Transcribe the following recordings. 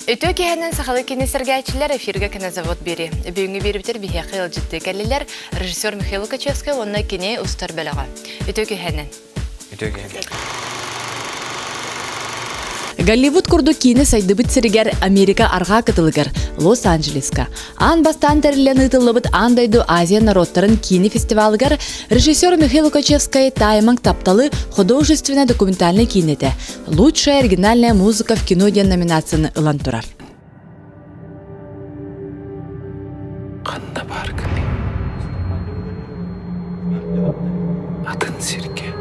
Өтөки хәннән сахалы кинесергәчләр эфиргә кенә завод бери. Бүгенге биреп битер бихәкый җитди кәлләр режиссер Михаил Качевский онна кине устар беләгә. Өтөки хәннән. Голливуд курду кине сайдыбыт сиригер Америка арга кытылгар Лос-Анджелеска. Ан бастан тәрелен ытылыбыт андайду Азия народтарын кине фестивалыгар режиссер Михаил Качевский тайманг тапталы художественное документальное кинете. Лучшая оригинальная музыка в кино ден номинацияны ылан турар. Қанда бар кілі. Атын сирке.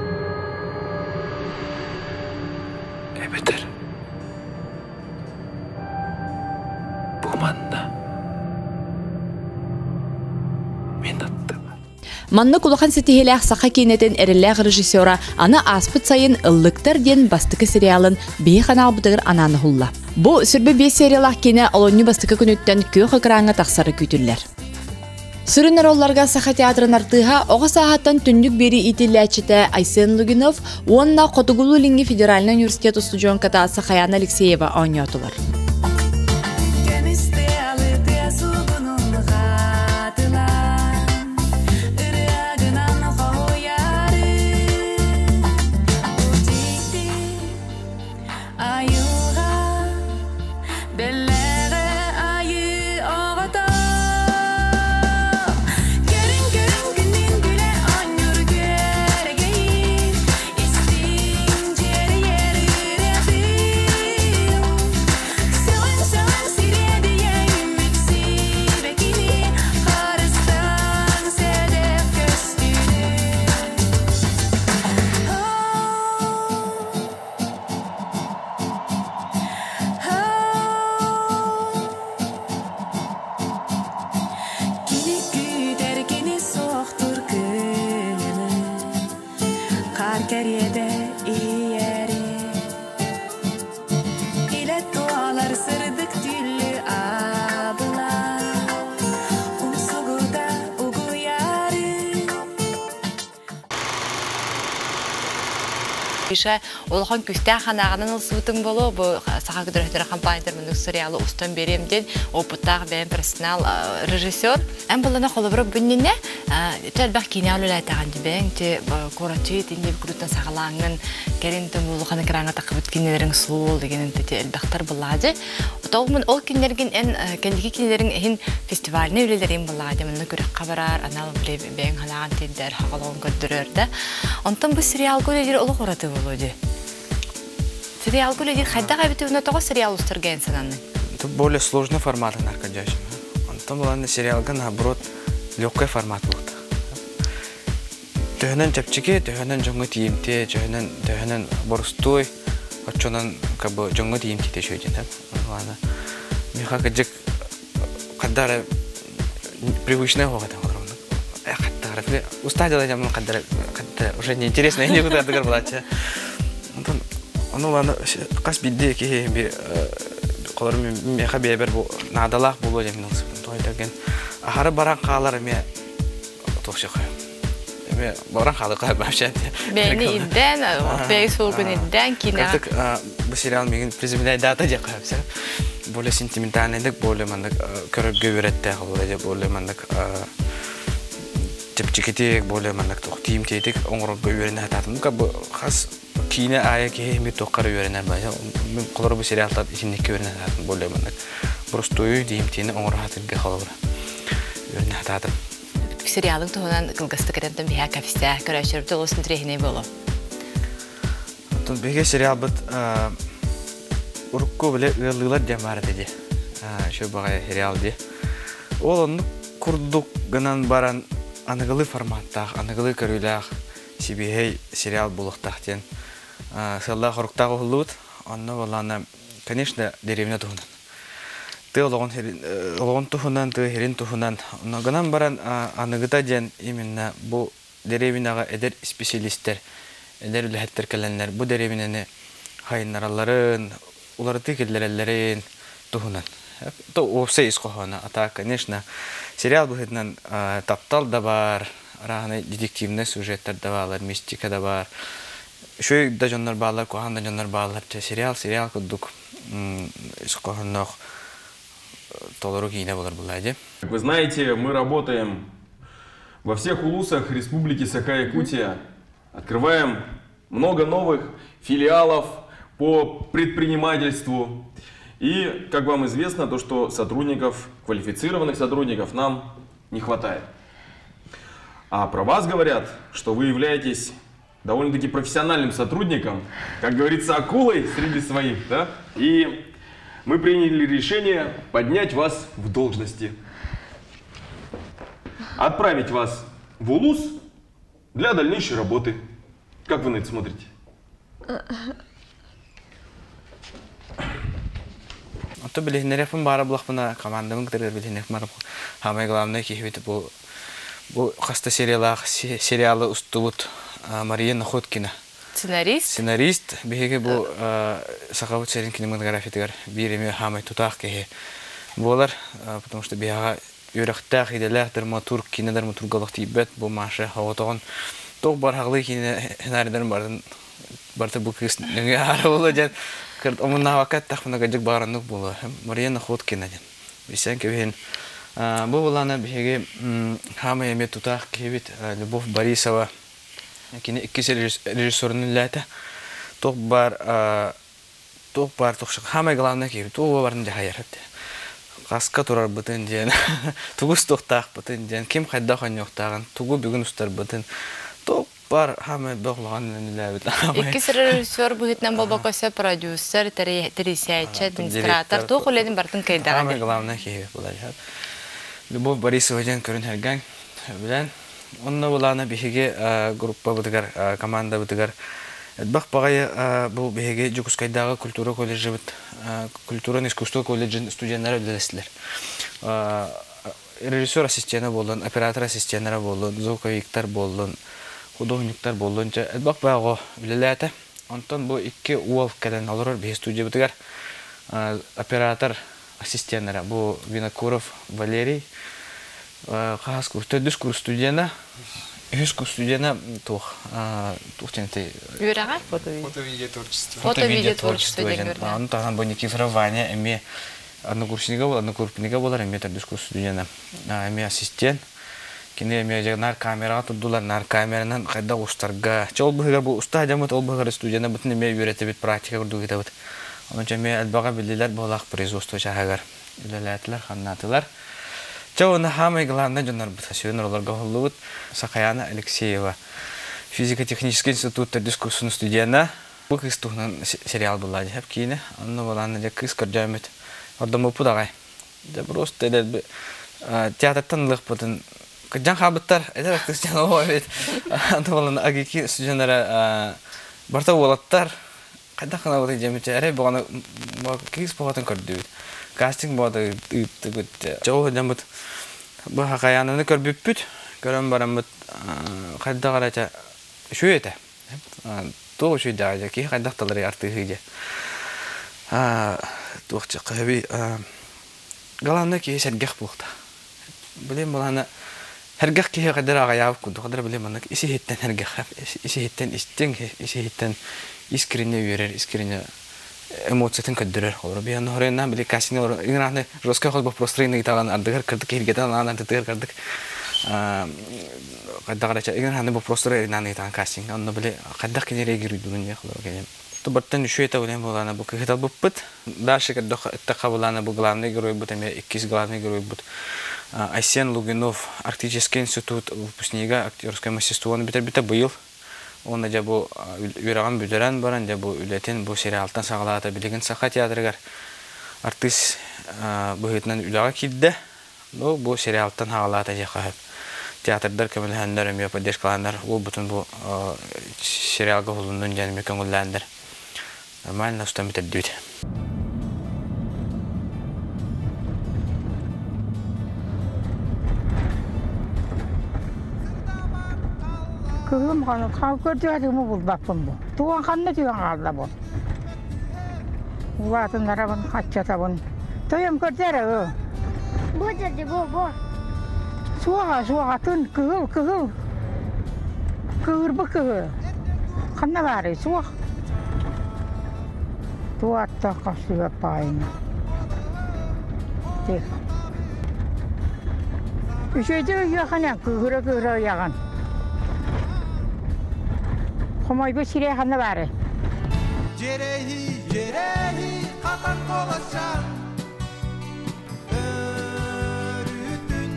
Эбетер. Манны кулахан сетихелях саха кинетен эреллях режиссера аны аспыт сайын ыллыктар ден бастыкы сериалын бейхана абыдығыр ананы хулла. Бу сүрбі 5 сериалах кине олоню бастыкы күнүттен көк экраңа тақсары күтүллер. Сүрінер олларга саха театрын артыға оға сағаттан түндік бері итиллячите Айсен Лугинов, онна Котугулу Линги Федеральный университет студион ката Сахаяна Алексеева ойнатылар. Ише олхан күстә ханагының ылсыбытың болу, бу саха күдөрәтер компаниялар моның сериалы устан беремден опыттагы бәм профессионал режиссер. Әм булана холыбыр бүннене тәлбәх киналыла тагын дибәң те корачы тинде күрүтен сагалаңын керентен улхан экранга такып кинеләрен сул дигәнен те әлбәхтар булады. Отаумен ол кинләрген эн кендики кинеләрен һин фестивальне үлеләрен булады. Моны күрә кабарар анал бәң халаган тендер хагалон көдөрөрдә. Онтан бу сериал күләдер олы кораты Володя. Сериал куледир хадда габитуна того сериал устырген сананы. Это более сложный формат наркодящий. Антон был на сериалга наоборот легкий формат был. Тёхнен чапчики, тёхнен жонгы тиимте, тёхнен борстой, отчонан как бы жонгы тиимте тешөйден. Ладно. Миха каджик каддара привычная хога там. Каддара. Устадила я мне каддара уже неинтересно, я не буду отыгрывать. Ну ладно, кас бидде ки бир колор мен хабе бер бу надалах боло жемин той деген. Ахары баран калар ме токшо кой. Ме баран калы кай башат. Бени иден, фейсбуктун иден кино. Бу сериал менин приземляет дата жак кайсы. Более сентиментальный, более мандак көрөггө беретте кылды, более мандак тепчикетек более мандак токтим тетек оңрогго берене ататым. Кабы хас кине ая ки ми токкары беренер бая. Мен колор бу сериалда ичиндеки беренер ататым более мандак. Просто диимтени оңрогатынга калыбыр. Берене ататым. Сериалың тоонан кылгысты керентен бия кафеста көрөчөрүп толосын трехине боло. Тон беге сериал бит урукку биле ылылар жамар деди. Шо бага сериал ди. Ол оны курдук гынан баран аныгылы форматтах, аныгылы көрүлах сибихей сериал булуктах тен. Салла хоруктагы хулут, анна валана, конечно, деревня тухунан. Ты логон тухунан, ты херин тухунан. Но гынан баран аныгыта ден именно бу деревняга эдер специалисттер, эдер үлэхеттер келенлер, бу деревняны хайнараларын, уларды келлерелерин тухунан. То опсе искохана, а так, конечно, сериал быхытнан таптал да бар, раханы детективный сюжеттер да бар, мистика да бар. Шой да жоннор балар, кохан да жоннор балар, сериал кудук Вы знаете, мы работаем во всех улусах Республики Саха-Якутия. Открываем много новых филиалов по предпринимательству. И, как вам известно, то, что сотрудников, квалифицированных сотрудников нам не хватает. А про вас говорят, что вы являетесь довольно-таки профессиональным сотрудником, как говорится, акулой среди своих, да? И мы приняли решение поднять вас в должности. Отправить вас в улус для дальнейшей работы. Как вы на это смотрите? То были нерефом бараблах на командам, которые были нерефом. Самое главное, кихвит бу хаста сериалы устубут Мария Находкина. Сценарист, беге бу сахавут серин кинематографитер биреми хамай тутах кехе. Болар, потому что бега юрахтах иделер драматург кинодраматург галактибет бу маша хаватон. То бар хаглы кинаридан барта бу кис нягара болажан. Карт омна вакат тахмана гажик баранук була. Мария Находкина ден. Бисен кевен бу булана беге хамай метутах кевит Любовь Борисова. Кини иккис режиссерный лята тох бар тохшак хамай главный ки то барны жахаяр каска турар бутын ден тугус тохтах бутын ден ким хайда ханьоктаган тугу бүгүн устар бутын то бар хамай боглаган лабит иккис режиссер бухитнан болбокосе продюсер терисяче администратор то холедин бартын кайдаган хамай главный ки булажат Любовь Борисова ден көрүн херган билен онна булана бихиге группа бутыгар команда бутыгар бах багай бу бихиге Жукускайдагы культура колледжи бут культура и искусство колледжин студенттары билесилер. Режиссер ассистенты болдун, оператор ассистенттары болдун, звуковиктер болдун, художниктер болдун. Бах багы билелете. Онтон бу икки уол каден алар бе студия бутыгар оператор ассистенттары бу Винокуров Валерий Хас курс, то есть курс студента, курс студента тух тенте. Юрага? Фото-видеотворчество. Фото-видеотворчество. Он там был Никифоров Ваня, эми однокурсника был, эми то есть курс студента, эми ассистент. Кине эми жагнар камера тудулар, нар камеранан кайда устарга. Чол быгар бу уста жамат ол быгар студента бутын эми үйрөтө бит практика курду кете бит. Онун эми албага билдилер болак производство шагар. Үлеләтләр, ханнатылар. Чауна хамай главный жонар бутасюн роларга холлут Сакаяна Алексеева. Физико-технический институт дискуссионный студента. Бу кыстугнан сериал була жеп кийне. Анны буланы же кыз көрҗәмет. Ордамы пудагай. Да просто дел театрдан лык бутын. Кыҗан хабыттар, эдер актрисан олбайт. Анты буланы агики студентлары барта болаттар. Кайда кына булды җәмәт. Әре буганы кыз булатын көрдү. Кастинг боды үттүгүт. Жоо жамбыт бу хакаянаны көрбүппүт. Көрөм барамбыт кайда карача шуйете. То шуйда ки кайда талары артыгыжа. Тохча каби галанна ки сергех булта. Билем буланы хергех ки кайда агаяб куду кайда билем аны иси хеттен хергех. Иси хеттен истен иси хеттен искренне верер, искренне эмоциясын көддөрөр. Олар бияны хореннан биле касине олар игнахны жестко холбо простроение таган ардыгар кырдык киргетен анан тыгыр кырдык. Кайдагача игнахны бу простроение таган кастинг. Аны биле кайдак кенере кирдүнүн я холор келем. То баттан үшөйта билем болгана бу кыгытал буппут. Дальше кырдык тахабуланы бу главный герой бут эме иккис главный герой бут. Айсен Лугинов, Арктический институт выпускника актерское мастерство битер быйыл. Он да бу юраган бүдөрөн баран да бу үлетен бу сериалтан сагалата билеген саха театрыгар артист быгытнан үлага кидде. Но бу сериалтан хагалата жакап. Театрдар кемелхандар эме поддержкаландар ол бутун бу сериалга холунун жаныме көңүлләндер. Нормально устам битер. 그럼 가는 가거지가 지금 못 바쁜 뭐. 또 한네 지금 가다 뭐. 와서 나라번 같이 잡은. 또염 거잖아. 뭐지 뭐. 수아 같은 그거 한나 말이 수아. Tuotta kasvaa paino.Üşeyde yakan kıhıra yakan. Komay bu sire hanı var. Cerehi katan kolaşan. Örütün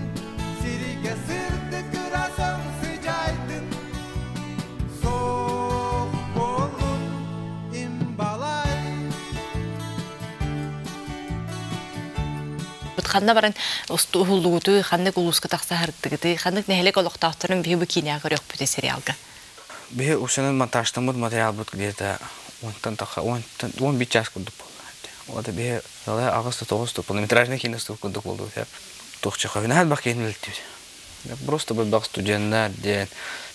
sirke sırtı kırasın sıcaydın. Soğuk bolun imbalay. Ханна баран устуулугуту ханна гулуска такса хардыгыты ханна нехелек олоктаактарын бии бу киняга рёк бүте сериалга. Бе ушанын монтажтамыд материал бут где-то 10 час курдук болду. Вот бе август 9 полнометражный киностук курдук болду. Тохча хавинат бакенилти. Просто бул бак студенттер ден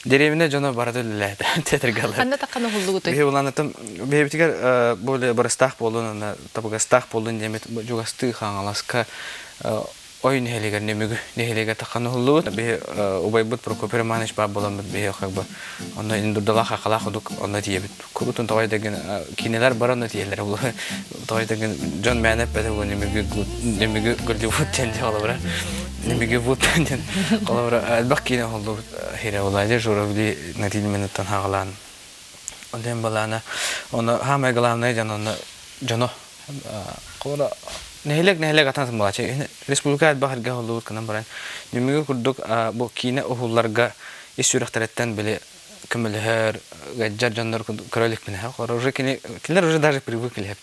деревине жана барды эле театрга. Ханна такканы хуллугуту. Бе уланатым бе битигер боле барстах болдун табагастах болдун демет жугасты хаңаласка oyun heliger neheliger takkanı hullu be Ubaybut Prokopir Manish bab bolan be xagba onda indurdala xaqala xuduk onda diyebit kubutun taway degen kineler baranda diyeler ulu taway degen John Manep bede bu nemigi Goldwood tendi olara nemigi Wood tendi olara albaqina hullu hira olaylar joravli natili minuttan haqalan ondan balana ona hamay galanay janona jano qora Nehelek atan sembaca. Respublika bahar gahulu kenapa orang? Nimega kuduk bu kina uhullarga isyurah teretan beli kemelher gajar jandar keralik menah. Kalau orang kini orang dah peribu kelihap.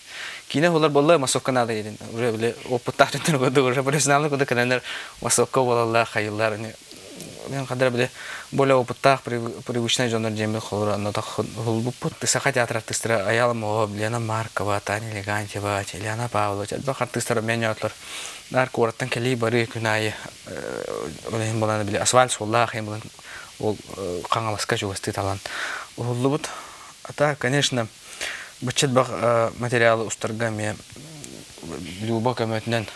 Kina uhullar boleh masuk ke nada ini. Orang beli oputah jandar kuduk orang profesional kuduk kerana masuk ke boleh khayallar ini. Yang kadar beli boleh oputah peribushna jandar jemil kalau nota hulbuput. Sesakat teater artistra ayal mau Liana Markova, Tani Legancheva, Liana Paolo, jadi artistra menyator. Dar kuartan kali baru kunai oleh bulan beli asfal solah yang bulan kangalaskan juga stitalan. Hulbuput, ata, конечно, бачет баг материалы устаргами любо каметнен.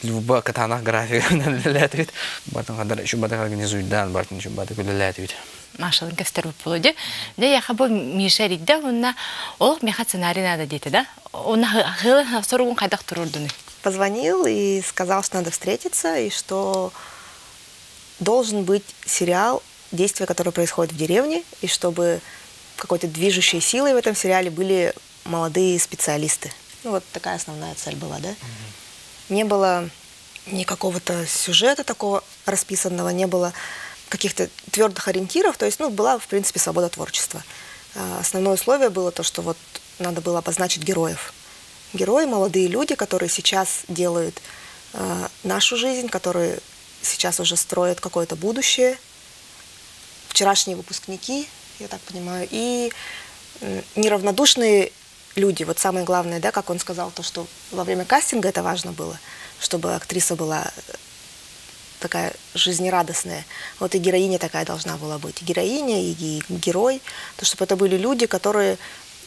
Люба катана график летит, бартан кадар еще бада организуйдан, бартан еще бада куле летит. Машалын кастер болду. Да я хабо мишеридде, онна ол меха сценарий надо дейти, да? Онна хылы соргун кайдак турурдуны. Позвонил и сказал, что надо встретиться, и что должен быть сериал, действия, которые происходят в деревне, и чтобы какой-то движущей силой в этом сериале были молодые специалисты. Ну вот такая основная цель была, да? Не было ни какого-то сюжета такого расписанного, не было каких-то твердых ориентиров, то есть, ну, была, в принципе, свобода творчества. Основное условие было то, что вот надо было обозначить героев. Герои, молодые люди, которые сейчас делают нашу жизнь, которые сейчас уже строят какое-то будущее. Вчерашние выпускники, я так понимаю, и неравнодушные люди. Вот самое главное, да, как он сказал, то, что во время кастинга это важно было, чтобы актриса была такая жизнерадостная. Вот и героиня такая должна была быть. И героиня, и герой. То, чтобы это были люди, которые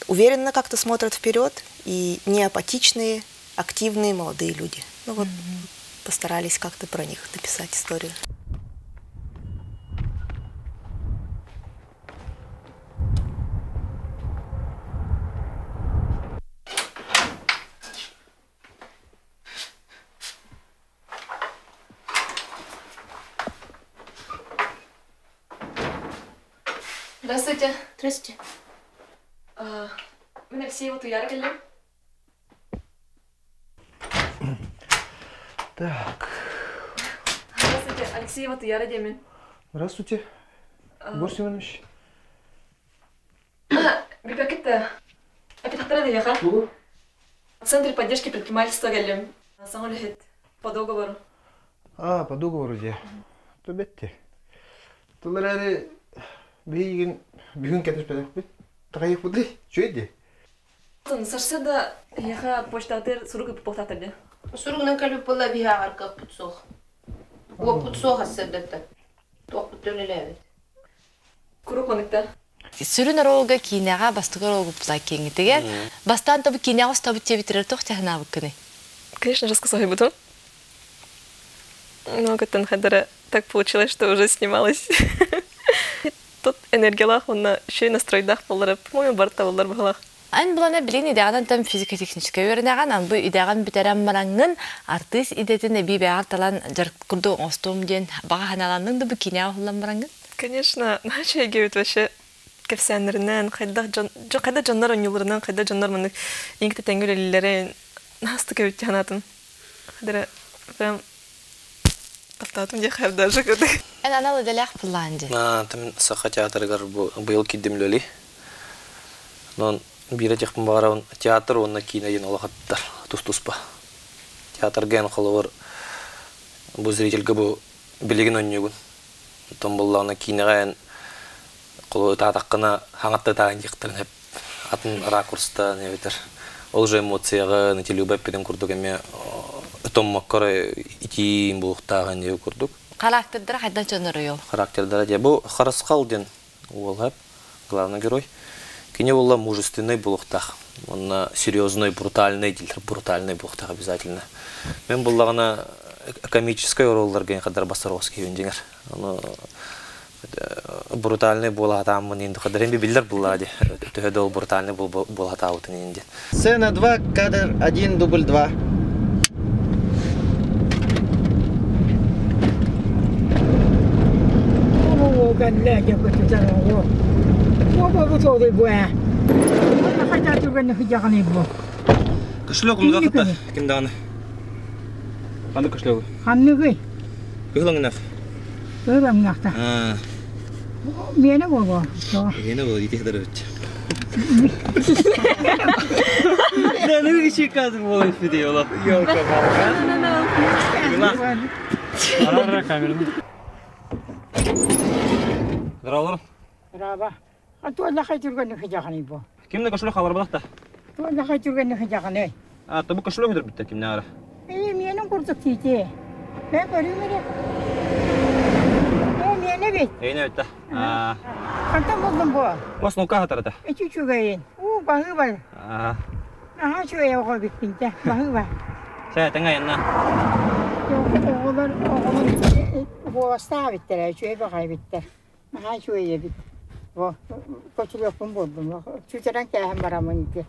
уверенно как-то смотрят вперед, и не апатичные, активные молодые люди. Ну вот постарались как-то про них написать историю. Здравствуйте. Здравствуйте. Мен Алексеева Туяра келдим. Так. Здравствуйте, Алексеева Туяра демен. Здравствуйте. Егор Семенович. Бипакетта. Апитахтара деяха. В Центре поддержки предпринимательства келдим. Саңолехет по договору. По договору де. То бетте. Толарады бүгін кетіш бәдік бет. Тағайық бұды. Жөйді. Сарсада яха почтатыр суругы поптатырды. Суругнан калып бола биха арка путсох. О путсох ассадата. Тох путөлелебет. Куруконыкта. Сүрүн аролга киняга бастыгар олгу пла кеңитиге. Бастан табы киняга стабы тебитерер тох техна быккыны. Конечно, рассказывай буду. Но как-то так получилось, что уже снималась. Тут энергиялах, он еще и настройдах полара, по-моему, барта полар бахалах. Ан булана билин идаган там физико-техническая вернаган, ан бу идаган битерен мараңын артист идетин би бягар талан жар курду остум ден бага ханаланның да бу киня уллан мараңын. Конечно, наче гевит вообще кефсәннәреннән, кайда жаннар онюларынан, кайда жаннар моны иңкте тәңгелеләре насты кевит янатын. Хәдәре прям автотун я хәв даже куды. Ана ала делях планди. Там саха театргар быел кидемлели. Но биретих багаран театр онна кинаен алгаттар тус-туспа. Театр ген кылыр бу зрительге бу билеген оннюгун. Томбуллана кинаген кылы татаккына хаңатта тагын жыктырын хеп атын ракурста не битер. Ол же эмоцияга нетелюбеп педем курдук эме томмаккара ити булуктаган не курдук. Характердер кайда жанры ел. Характердер де бу Хараскал ден ол хеп главный герой. Кине была мужественный булуктах. Он серьезный, брутальный, брутальный булуктах обязательно. Мен буллагана комическая ролларга кадар Басаровский үндеңер. Аны брутальный булатамын инде кадар эми билдер булады. Төһөдө ол брутальный булатабытын инде. Сцена 2, кадр 1, дубль 2. Кышлык мында хата кинданы. Кандай кышлык? Ханныгы. Кыйлыңнак. Кыйлыңнакта. Мені болу. Мені болу, итек дәрөт. Нәнү киши казыр болу фиде ола. Ёлка барга. Арара камераны. Драулар. Раба. Атуалла хайтурган хижаганы бу. Кимне кышлык халар балакта? Туалла хайтурган хижаганы. Табу кышлык өдер битте кимне ара. Менің курдук тиде. Мен көрүмөрө. Мене бит. Эйне өтті. Кантан болдум бу? Басын ука хатарата. Чүчүгайын. Багы бар. Аха чуя ого биттинде. Багы бар. Сәй тәңә янна. Оғылар оғылар биттер, чуя багай биттер. Аха чуя бит. Во, көчүлөкүн болдум. Чүчөрән кәһәм барамын ки.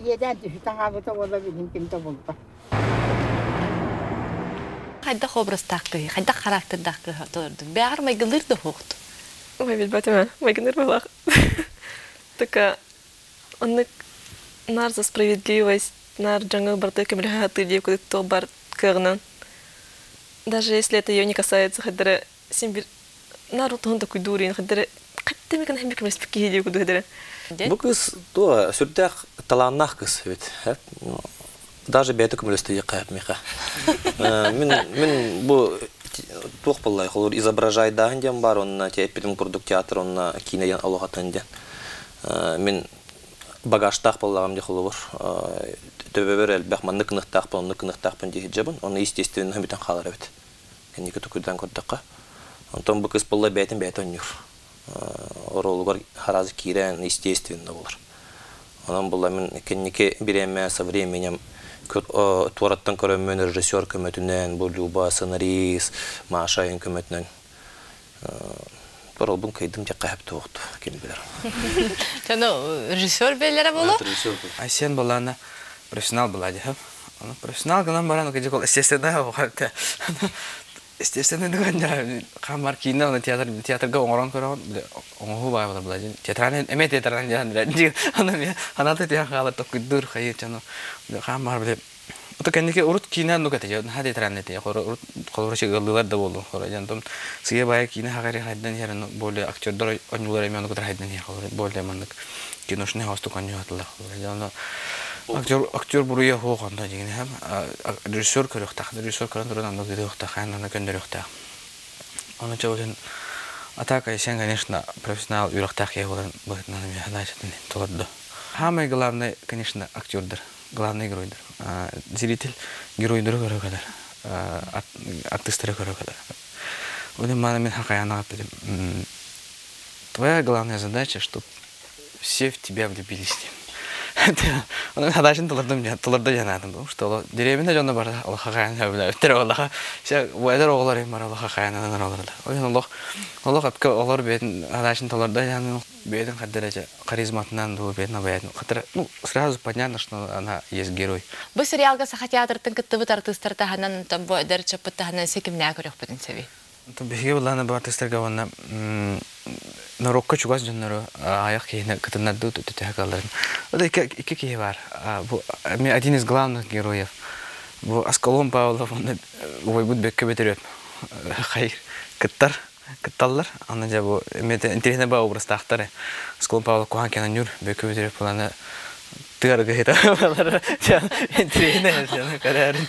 Едән түшүтән абыта бола билим кимде болду. Кайда образтакы, кайда характердакы торду. Бәгәр майгылыр да хокт. Ой, билбәтемә, майгыныр балак. Така онны нар за справедливость, нар жаңа барты кемләһә тыдип куды то бар кырнан. Даже если это её не касается, хәдәре син нар утын да куйдурин, хәдәре каттым икән һәм бикмәс пики дип куды хәдәре. Бу кыз то сүрдәк таланнах кыз бит. Даже бәйті көмілісті де қайып меха. Мен бұл тоқ болай, қолыр изображай дағын ден бар, онына тәйіппедім күрдік театр, онына кейнеден алуғатын ден. Мен багаштақ болағым де қолы бұр. Төбебер әлбәқ ма нық-нықтақ бұл, нық-нықтақ бұл дейі жабын, оны естественно хөмбетен қалар әбет. Кәнекі түкірден көрдіққа. Онтон бұл кыз болай бәйтін бәйтін үйір. Оролығыр харазы кейрен естественно болар. Онан бұл мен кәнекі біреме со временем Туараттан көрөмөн режиссер көмөтүнөн, бу Люба сценарист, Маша көмөтүнөн. Бирок бун кайдым жакка хап токту, ким билер. Жана режиссер белере болу? Сен балана профессионал булади, ха? Аны профессионал гынан баран кеже кол естественно вакытта. Естественно дегенде камар кино на театрга оңорон көрөн, оңгу бай болор булади. Театран эме театран жан. Аны театрга токуйдур хайчано. Камар биле. Ото кенеке урут кино нугате жан хаде театран колорчы гылдылар да болду. Жантом сие бай кино хагари хайдан ярын боле актердор онлар эме нугате хайдан я боле мандык киношны хосту каньятлар. Жана актер буруя хоганда деген һәм режиссер көрөктә, режиссер көрәндерен анда дөрөктә, һәм көндөрөктә. Аны чөген атака ишен, конечно, профессионал юрактак ягылар байтнан механачтын толды. Самый главный, конечно, актердер, главный геройдер. Зритель геройдер көрөкәләр. Артистлар көрөкәләр. Уны мана мен хакаяна атым. Твоя главная задача, чтобы все в тебя влюбились. Onun hadaşın tılırdı yanadın. Что деревне жонда бар, Аллаха каян хөбүлө. Өтөр Аллаха. Ше вайдар оглар бар, Аллаха каян анар олар. Oyun Allah Холок апка олар бетін адашын толарда яны бетін қаддерача харизматынан ду бетін абаятын. Қатыр, сразу понятно, что она есть герой. Бұл сериалға саха театртың кіттібіт артыстар таханан, там бұл әдір чапыт таханан секімне көрек бітін сәвей? Беге бұланы бұл артыстарға ванна нарокка чугас жоннары аяқ кейіне кітіннады түтігі қалдырын. Ода екі кейі бар. Один из главных героев. Бұл Аскалон Павлов, ой бұд бекке бетерет. Хайр, кітталар. Аны жа бұл, интересный ба образ тақтары. Аскалон Павлов куған кенен юр, бекке бетерет бұланы тыгарга хита балар интересный жана карарын.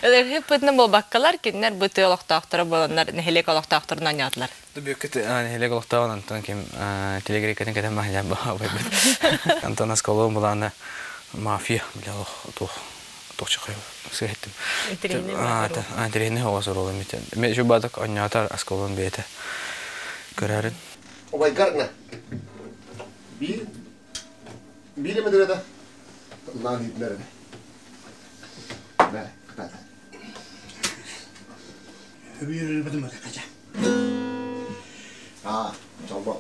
Хеп бүтүн бол баккалар кинер бүты олоктоктор болондар, нехелек олоктокторунан ятылар. Бөкөт нехелек олоктогон антон ким телегрекетен кетен махля бабай. Антон Аскалон буланы мафия било тохчакай. Сеттим. Интернет хавасыролы митен. Мен жубадак анятар Аскалон бете. Карарын. Обай гарна. Biri mi dedi? Lan hitlerine. Ne? Kıtada. Biri bedim mi kaca? Ha, çalma.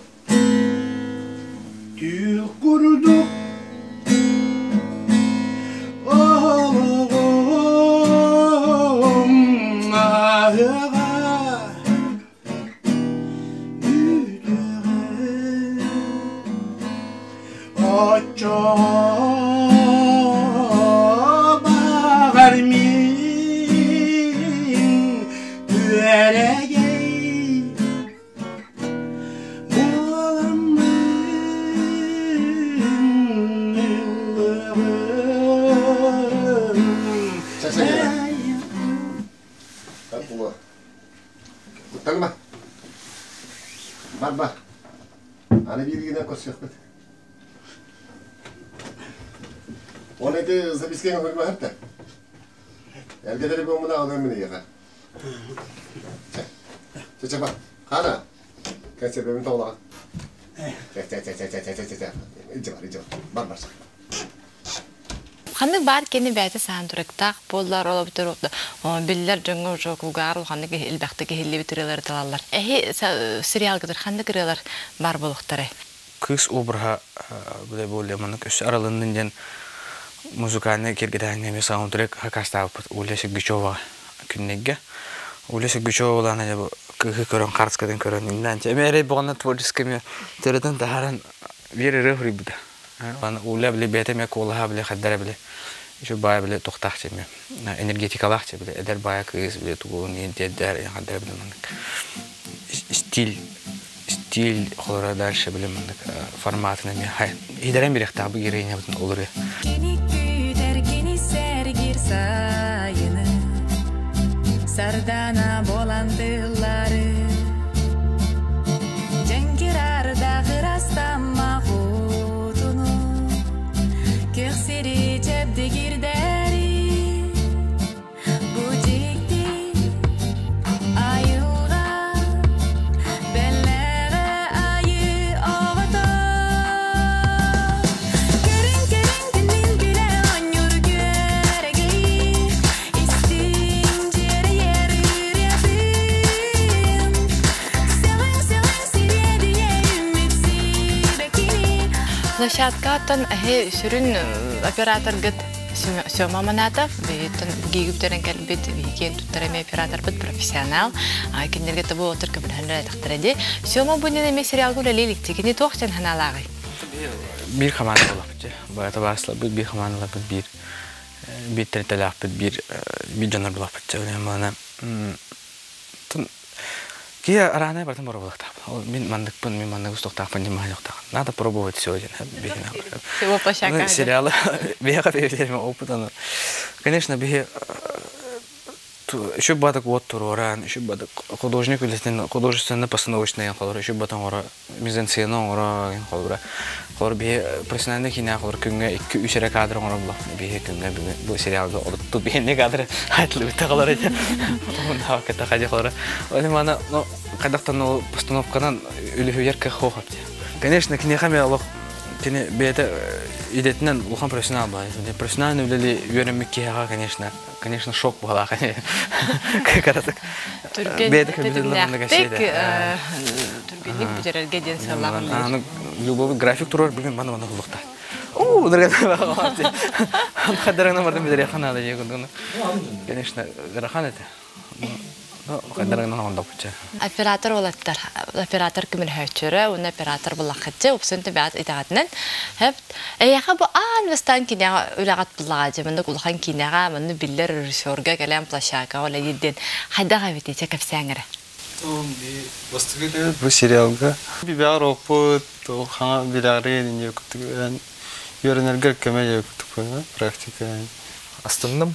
Tüy kurudu. Бар. Аны биргенен көрсөкпөт. Оны да запискенге көрмө хатта. Элгедери бу мына адам менен яга. Чечеба. Кана. Кесебем тола. Иже бар. Ханны бар кені бәті сандырықтақ, боллар олып тұрықты, білілер жаңғы жоқ ұғарыл, ханны елбәқті кехелі бітірелер талалар. Әхе сериал кедір, ханны кірелер бар болуқтары? Кыз обырға бұлай болеманы көз аралының ден музыканы кергеден неме саундтрек хакастап Улеся Гучева күннеге. Улеся Гучева оланы кығы көрін, қарыскаден көрін. Әмәрі бұғана творческими түретін тағаран вері рөхри бұда. Уле біле бәтеме қолыға біле қаддары біле. Еще бая біле тоқтақ жеме. Энергетикалақ же біле. Әдер бая кыз біле тұғылын ентедер. Қаддары біле. Стиль қолыра дальше біле форматына ме. Едерен берек табы керейіне бұтын олыры. Кені күдер, кені сәргер сайыны, сардана боландылары. Жәңгер ардағы растама ғудыны, көксері жәбді кердәрі. Бұжекті айылға, бәлләғі айы оғыты. Керін күнін біле оңыр көрегей, істің жері еріребім. Сәғын сиреді ерімітсі бәкені. Площадкатын сүрін оператор гыт Сёма Манатов, гигюптерен кәлбет, вейкен туттараме оператор бит профессионал. Кенерге табу отырка білханрай тақтыраде. Сёма бұнен еме сериал гуля леликте, кені тоқтен ханалағай? Bir команда olabilir. Bayata basla bir komanda olabilir. Bir tane olabilir. Bir canlı olabilir. Yani bana ki arana bardan pробовать. Min mandık ustok tapan ni mahal yok. Надо пробовать всё же. Всего пошака. Сериалы бега переверим опытно. Конечно, бега еще бадак вот туроран, еще бадак художник или художественно-постановочный холор, еще батан ора мизансцена ора холора. Холор бе профессиональный кино холор күнгө 2-3 кадр ора була. Бе күнгө бу сериалга олутту бе не кадр айтылып тагылар экен. Онда ката хаҗа холора. Аны мана кадактан постановкадан үлү ярка хохапты. Конечно, кинеха ме Аллах тени бете идетинен улхан профессионал бар. Профессиональный үлели үйренмек кега, конечно, шок була. Когда так бедик Түргеннәктек түргенник бүтерерге ден саллаган. Аны любой график турар билген бана кулукта. О, дәргә багы. Хәдәрәңне бардым бедер ханада ягын. Конечно, гарахан это. Хәдәрәңне анда күчә. Оператор олаттар. Оператор кимел хәчөрә, уны оператор булахытчы, упсын тәбәт итәгатнән. Һәп, әйәгә бу вестан кинәгә үләгат буллагы, монда кулхан кинәгә, монда билләр режиссерга каләм площадка, ола йидден. Хәдәгә бит итә кәпсәңгәрә. Bu serialga bir oput, ha bilare ne kutugan. Yörenerger kemeye kutugan praktika. Астынным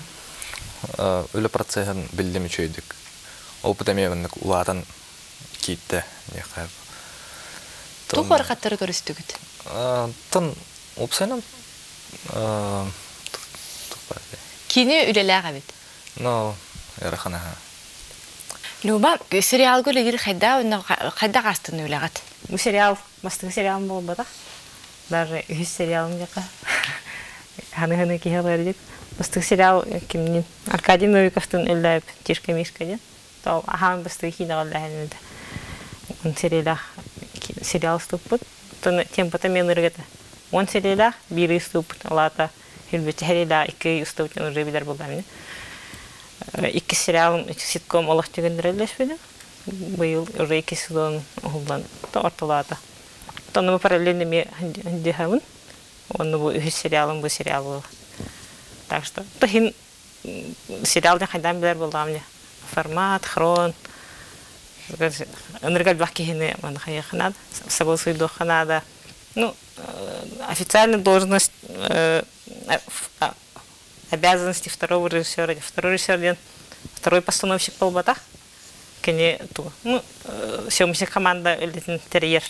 өлі процесін білдім үшейдік. Опыт әмеғынлық ұлатын кейтті. Тұқ орқаттары көрістігіт? Тын опсайным. Кені үлеләға бет? Әріқана. Люба, сериал көрігір қайда қастын үләғат? Bu serial, бастығы сериалым бол бадақ. Даже үз сериалым жаққа. Ханы-ханы кейхалар деп. Бастығы сериал кімнен? Аркадий Новиковтың өлләйіп Тишка-Мишка ден. Тол ахам бастығы кейнағал ләхәнеді. Он сериал ступпыт. Темпата мен ұрғыты. Он сериалах бири ступпыт. Алата хүлбеті сериалах икі ступпыт уже бидар болғаны. Икі сериалым ситком олақ тегендер әлдәшпеді. Бұл уже икі сезон ұғылдан орталата. Тонымы параллельно ме дехавын. Оны бұл үз сериалым бұл сериал был. Так что, тохин сериалдың қайдан білер болам не. Формат, хрон. Энергал бақкихіне маны қайықынады. Собой суйду қанада. Ну, официальная должность, обязанности второго режиссера. Второй режиссер, второй постановщик полбатах. Кене ту. Ну, съемочная команда или интерьер.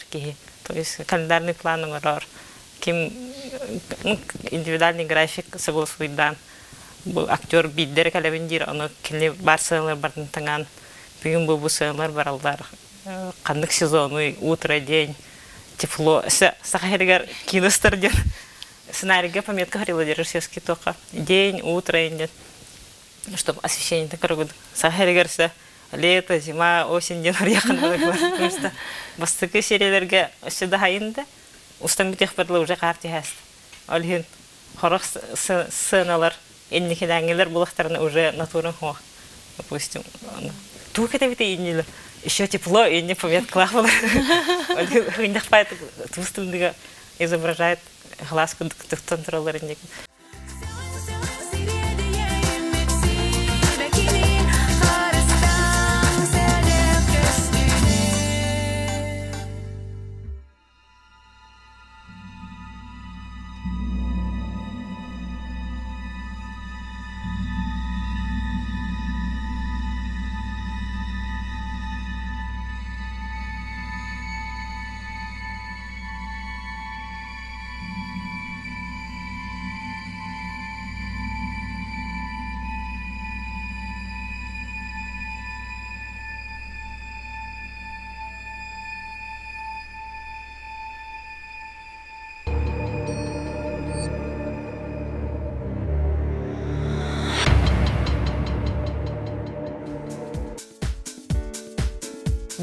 То есть календарный план урор. Кем индивидуальный график согласуйдан. Бұл актер биддер кәлебіндер, оны келе бар сайлар бардың таңан. Бүгін бұл сайлар баралдар. Қандық сезоны, утро, день, тепло. Сақайрығар киностар ден. Сценарийге пометка говорила режиссерский тоқа. День, утро, день. Чтобы освещение так рогуд. Сақайрығар лето, зима, осень, ден рияқан. Потому что бастықы сериялерге сюда хайынды. Устан бітек бірлі уже қарты әсті. Олхин қорық сценалар, энникедәңгелер бұлақтарына уже натурын хоқ. Допустим, туық это біті еннелі. Еще тепло, енне пометкалақ болар. Олхин хындақ пайты туыстымдыға изображает глаз күндіктіктен тұралар еннек.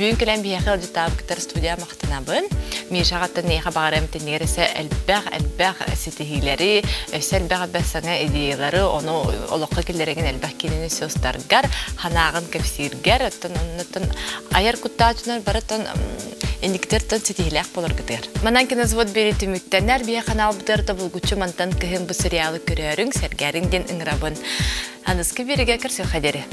Бүгін кілем бейеқі ұлжытабы күтір студия мақтынабын. Мейшағаттан нейға бағарам тенегересі әлбәқ сетихилері, өсі әлбәқ саңа идеялары, оны олыққа келереген әлбәқ кенені сөстаргар, ханағын көпсиргер, оттын аяр күттачынар барытын ендіктертін сетихиләқ болар күтір. Манан кені звод бері түміктенер, бейе қанал бұтырды бұлгучы мантан кіхін бұл сериалы көрерің, сәргәріңден ұңырабын. Анысқы беріге кірсі қадері.